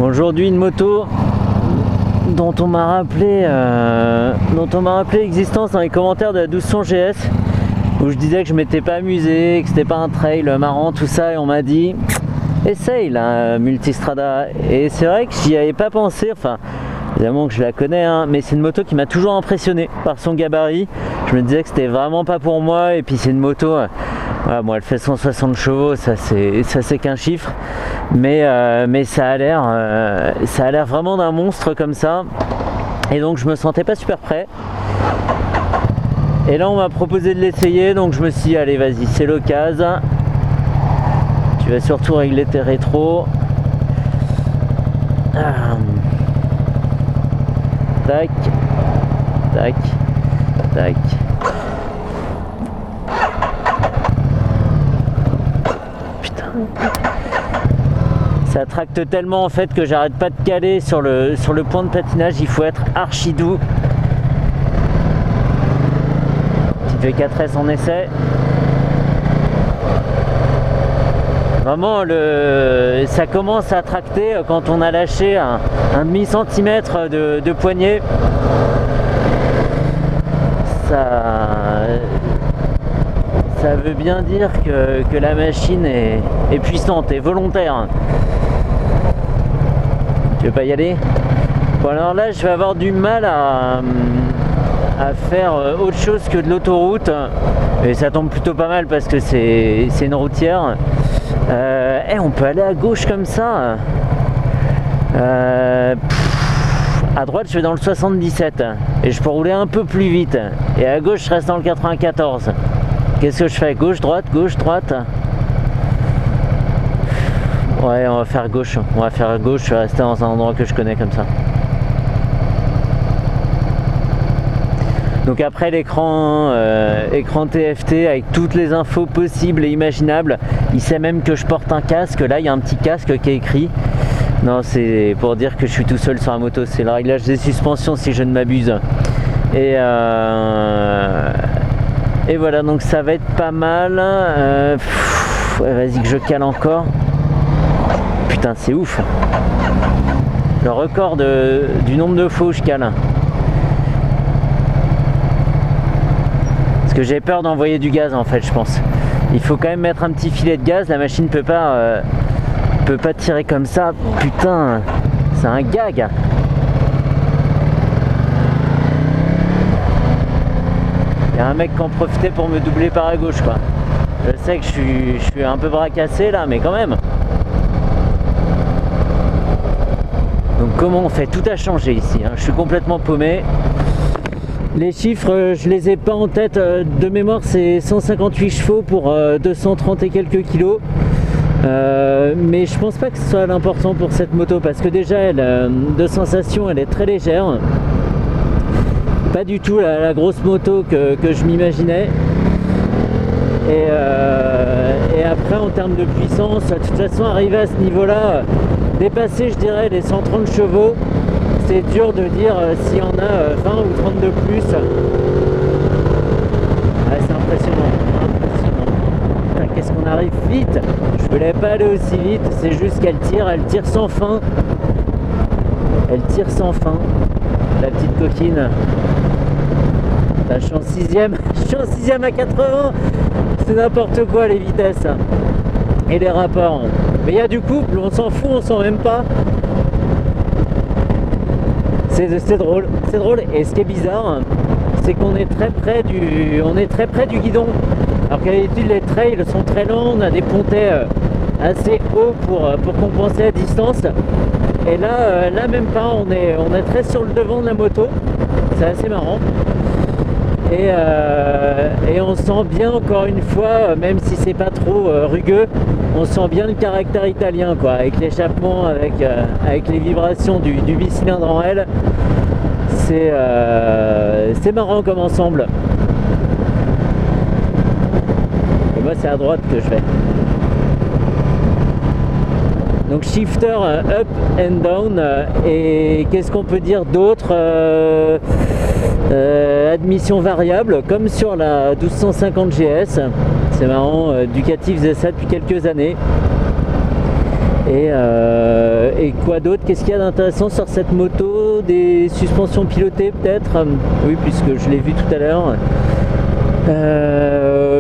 Aujourd'hui une moto dont on m'a rappelé l'existence dans les commentaires de la 1200 GS, où je disais que je m'étais pas amusé, que c'était pas un trail marrant, tout ça, et on m'a dit essaye la Multistrada. Et c'est vrai que j'y avais pas pensé, enfin évidemment que je la connais, hein, mais c'est une moto qui m'a toujours impressionné par son gabarit. Je me disais que c'était vraiment pas pour moi, et puis c'est une moto, voilà, bon, elle fait 160 chevaux, ça c'est qu'un chiffre, mais ça a l'air vraiment d'un monstre comme ça, et donc je me sentais pas super prêt. Et là on m'a proposé de l'essayer, donc je me suis dit allez vas-y, c'est l'occasion. Tu vas surtout régler tes rétros. Tac, tac, tac. Putain. Ça tracte tellement en fait que j'arrête pas de caler sur le point de patinage, il faut être archi doux. Petite V4S en essai. Vraiment, ça commence à tracter quand on a lâché un demi-centimètre de poignée. Ça veut bien dire que la machine est puissante et volontaire. Tu veux pas y aller? Bon, alors là, je vais avoir du mal à faire autre chose que de l'autoroute. Et ça tombe plutôt pas mal parce que c'est une routière. On peut aller à gauche comme ça. À droite je vais dans le 77 et je peux rouler un peu plus vite, et à gauche je reste dans le 94. Qu'est-ce que je fais? Gauche droite, gauche droite? Ouais, on va faire gauche, je vais rester dans un endroit que je connais comme ça. Donc après l'écran TFT avec toutes les infos possibles et imaginables, il sait même que je porte un casque. Là il y a un petit casque qui est écrit. Non, c'est pour dire que je suis tout seul sur la moto, c'est le réglage des suspensions si je ne m'abuse. Et voilà, donc ça va être pas mal. Ouais, vas-y que je cale encore. Putain, c'est ouf. Le record du nombre de fois où je cale. Parce que j'ai peur d'envoyer du gaz en fait, je pense. Il faut quand même mettre un petit filet de gaz, la machine peut pas tirer comme ça. Putain, c'est un gag. Il y a un mec qui en profitait pour me doubler par à gauche quoi. Je sais que je suis un peu bracassé là, mais quand même. Donc comment on fait? Tout a changé ici, hein. Je suis complètement paumé. Les chiffres, je les ai pas en tête de mémoire, c'est 158 chevaux pour 230 et quelques kilos. Mais je pense pas que ce soit l'important pour cette moto, parce que déjà de sensation elle est très légère. Pas du tout la grosse moto que je m'imaginais. Et après en termes de puissance, de toute façon arriver à ce niveau là, dépasser je dirais les 130 chevaux, c'est dur de dire s'il y en a 20 ou 30 de plus. Ah, c'est impressionnant. Putain, qu'est-ce qu'on arrive vite. Je voulais pas aller aussi vite, c'est juste qu'elle tire sans fin. Elle tire sans fin. La petite coquine. Là, je suis en 6ème. Je suis en 6ème à 80. C'est n'importe quoi les vitesses. Et les rapports. Mais il y a du couple, on s'en fout, on sent même pas. C'est drôle, et ce qui est bizarre, c'est qu'on est très près du guidon. Alors qu'à l'habitude les trails sont très longs, on a des pontets assez hauts pour compenser la distance. Et là même pas, on est très sur le devant de la moto, c'est assez marrant. Et on sent bien encore une fois, même si c'est pas trop rugueux, on sent bien le caractère italien quoi, avec l'échappement, avec les vibrations du bicylindre en L. C'est marrant comme ensemble. Et moi c'est à droite que je fais. Donc shifter up and down, et qu'est-ce qu'on peut dire d'autre? Admission variable comme sur la 1250 GS. C'est marrant, Ducati faisait ça depuis quelques années. Et quoi d'autre? Qu'est-ce qu'il y a d'intéressant sur cette moto? Des suspensions pilotées peut-être? Oui, puisque je l'ai vu tout à l'heure.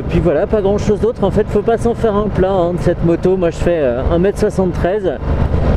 Puis voilà, pas grand chose d'autre. En fait, faut pas s'en faire un plat de cette moto. Moi, je fais 1m73.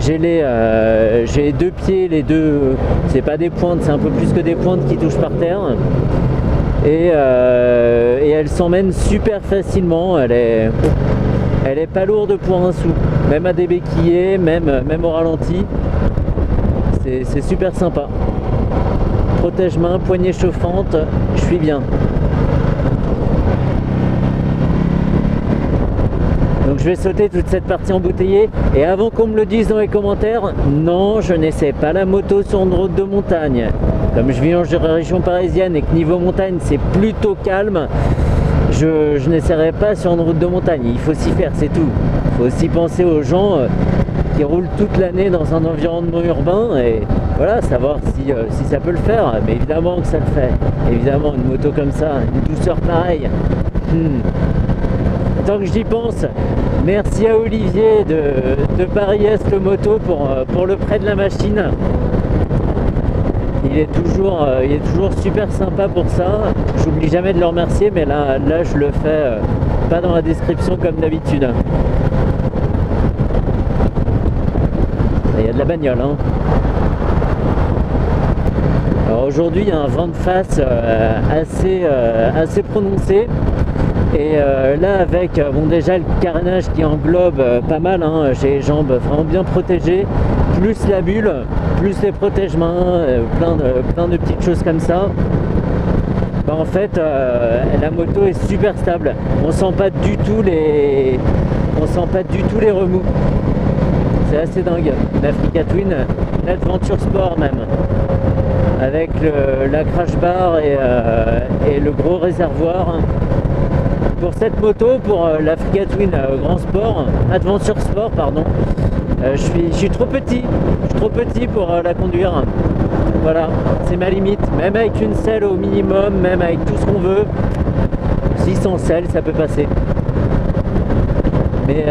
J'ai les deux pieds, les deux, c'est pas des pointes, c'est un peu plus que des pointes qui touchent par terre. Et elle s'emmène super facilement. Elle est pas lourde pour un sou, même à débéquiller, même au ralenti. C'est super sympa. Protège-main, poignée chauffante, je suis bien. Donc je vais sauter toute cette partie embouteillée. Et avant qu'on me le dise dans les commentaires, non, je n'essaie pas la moto sur une route de montagne. Comme je vis en région parisienne et que niveau montagne c'est plutôt calme, je n'essaierai pas sur une route de montagne. Il faut s'y faire, c'est tout. Il faut aussi penser aux gens qui roulent toute l'année dans un environnement urbain et voilà, savoir si ça peut le faire. Mais évidemment que ça le fait. Évidemment, une moto comme ça, une douceur pareille. Tant que j'y pense, merci à Olivier de Paris-Est Moto pour le prêt de la machine. Il est toujours super sympa pour ça. J'oublie jamais de le remercier, mais là je le fais pas dans la description comme d'habitude. Il y a de la bagnole. Alors aujourd'hui, il y a un vent de face assez prononcé. Et là avec déjà le carénage qui englobe pas mal, j'ai les jambes vraiment bien protégées, plus la bulle, plus les protège-mains, plein de petites choses comme ça. En fait la moto est super stable, on sent pas du tout les remous. C'est assez dingue. L'Africa Twin, l'Adventure Sport même, avec la crash bar et le gros réservoir. Pour cette moto, pour l'Africa Twin Grand Sport, Adventure Sport, pardon, je suis trop petit pour la conduire. Voilà, c'est ma limite. Même avec une selle au minimum, même avec tout ce qu'on veut, si sans selle, ça peut passer. Mais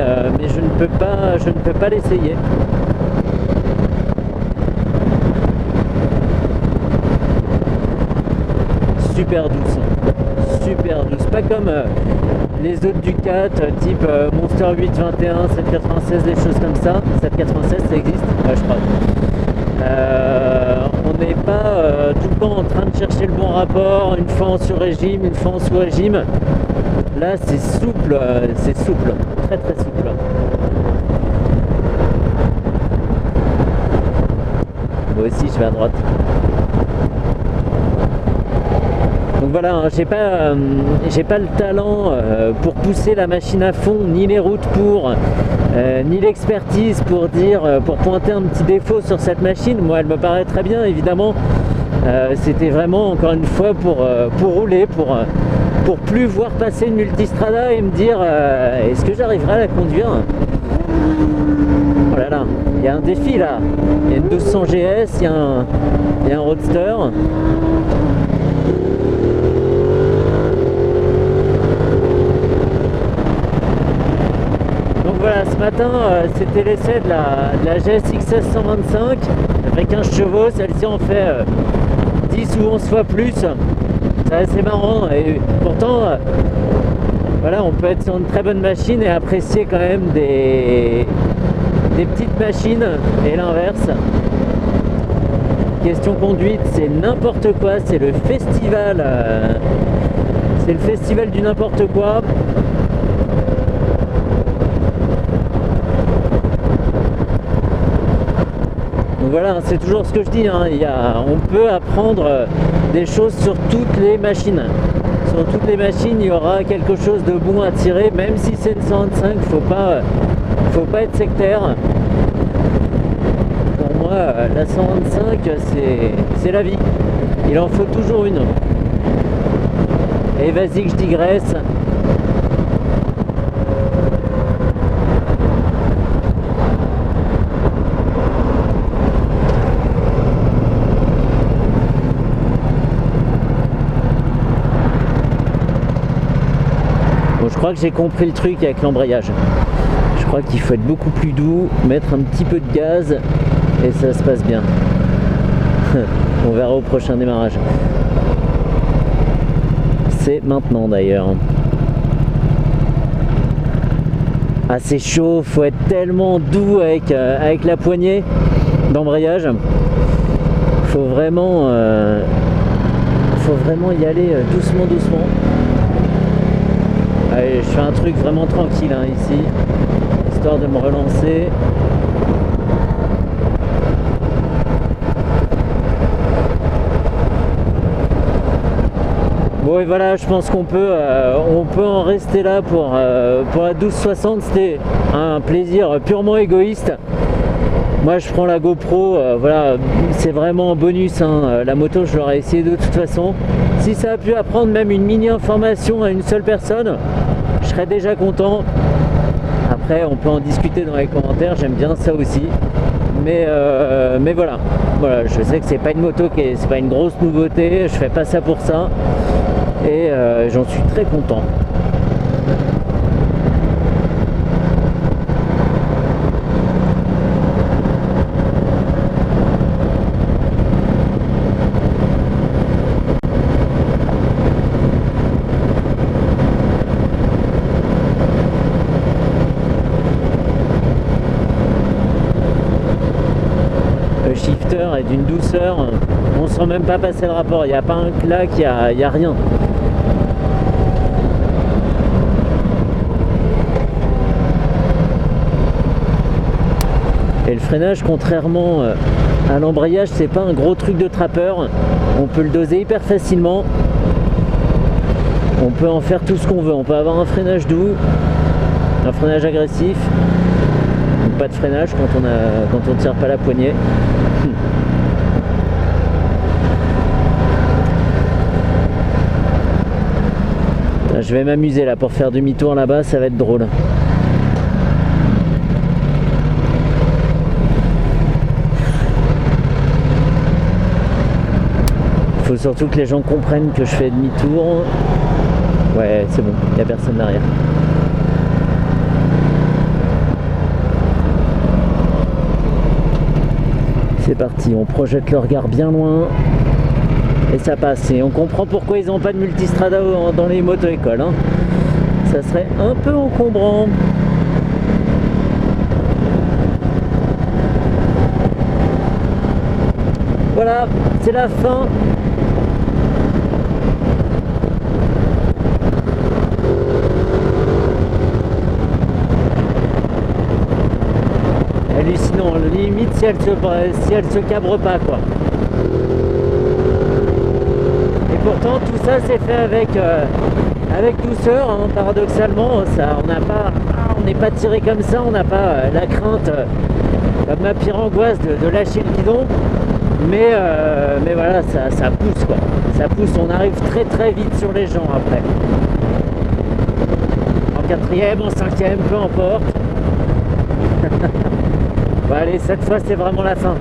je ne peux pas l'essayer. Super douce, pas comme les autres Ducat type Monster 821, 796, des choses comme ça. 796 ça existe, je crois. On n'est pas tout le temps en train de chercher le bon rapport, une fois en sur-régime, une fois en sous-régime. Là c'est souple, très très souple. Moi aussi je vais à droite. Donc voilà, j'ai pas le talent pour pousser la machine à fond, ni les routes ni l'expertise pour pointer un petit défaut sur cette machine. Moi, elle me paraît très bien, évidemment. C'était vraiment, encore une fois, pour rouler, pour plus voir passer une multistrada et me dire est-ce que j'arriverai à la conduire? Oh là là, il y a un défi là. Il y a une 200 GS, il y a un Roadster. Voilà, ce matin c'était l'essai de la GSX 1625 avec 15 chevaux, celle-ci en fait 10 ou 11 fois plus. C'est assez marrant et pourtant voilà, on peut être sur une très bonne machine et apprécier quand même des petites machines et l'inverse. Question conduite, c'est n'importe quoi, c'est le festival du n'importe quoi. Donc voilà, c'est toujours ce que je dis, on peut apprendre des choses sur toutes les machines. Sur toutes les machines, il y aura quelque chose de bon à tirer, même si c'est une 125, faut pas être sectaire. Pour moi, la 125, c'est la vie. Il en faut toujours une. Et vas-y que je digresse. Je crois que j'ai compris le truc avec l'embrayage. Je crois qu'il faut être beaucoup plus doux, mettre un petit peu de gaz et ça se passe bien. On verra au prochain démarrage. C'est maintenant d'ailleurs. Ah, c'est chaud, faut être tellement doux avec la poignée d'embrayage. Faut vraiment y aller doucement. Allez, je fais un truc vraiment tranquille hein, ici, histoire de me relancer. Bon et voilà, je pense qu'on peut en rester là pour la 1260. C'était un plaisir purement égoïste. Moi je prends la GoPro, voilà, c'est vraiment un bonus hein. La moto je l'aurais essayé de toute façon. Si ça a pu apprendre même une mini information à une seule personne, je serais déjà content. Après on peut en discuter dans les commentaires, j'aime bien ça aussi. Mais voilà, je sais que c'est pas une moto c'est pas une grosse nouveauté, je fais pas ça pour ça. Et j'en suis très content. Le shifter est d'une douceur, on sent même pas passer le rapport, il n'y a pas un clac, il n'y a rien. Et le freinage, contrairement à l'embrayage, c'est pas un gros truc de trappeur. On peut le doser hyper facilement. On peut en faire tout ce qu'on veut. On peut avoir un freinage doux, un freinage agressif, ou pas de freinage quand on tire pas la poignée. Je vais m'amuser là pour faire demi-tour là-bas, ça va être drôle. Faut surtout que les gens comprennent que je fais demi-tour. Ouais, c'est bon, il n'y a personne derrière. C'est parti, on projette le regard bien loin. Et ça passe. Et on comprend pourquoi ils n'ont pas de multistrada dans les moto-écoles. Hein. Ça serait un peu encombrant. Voilà, c'est la fin. Hallucinant, limite si elle se cabre pas quoi. Et pourtant tout ça c'est fait avec douceur, hein, paradoxalement, on n'est pas tiré comme ça, on n'a pas la crainte comme ma pire angoisse de lâcher le guidon. Mais voilà, ça pousse quoi. Ça pousse, on arrive très très vite sur les gens après. En quatrième, en cinquième, peu importe. Bon allez, cette fois c'est vraiment la fin.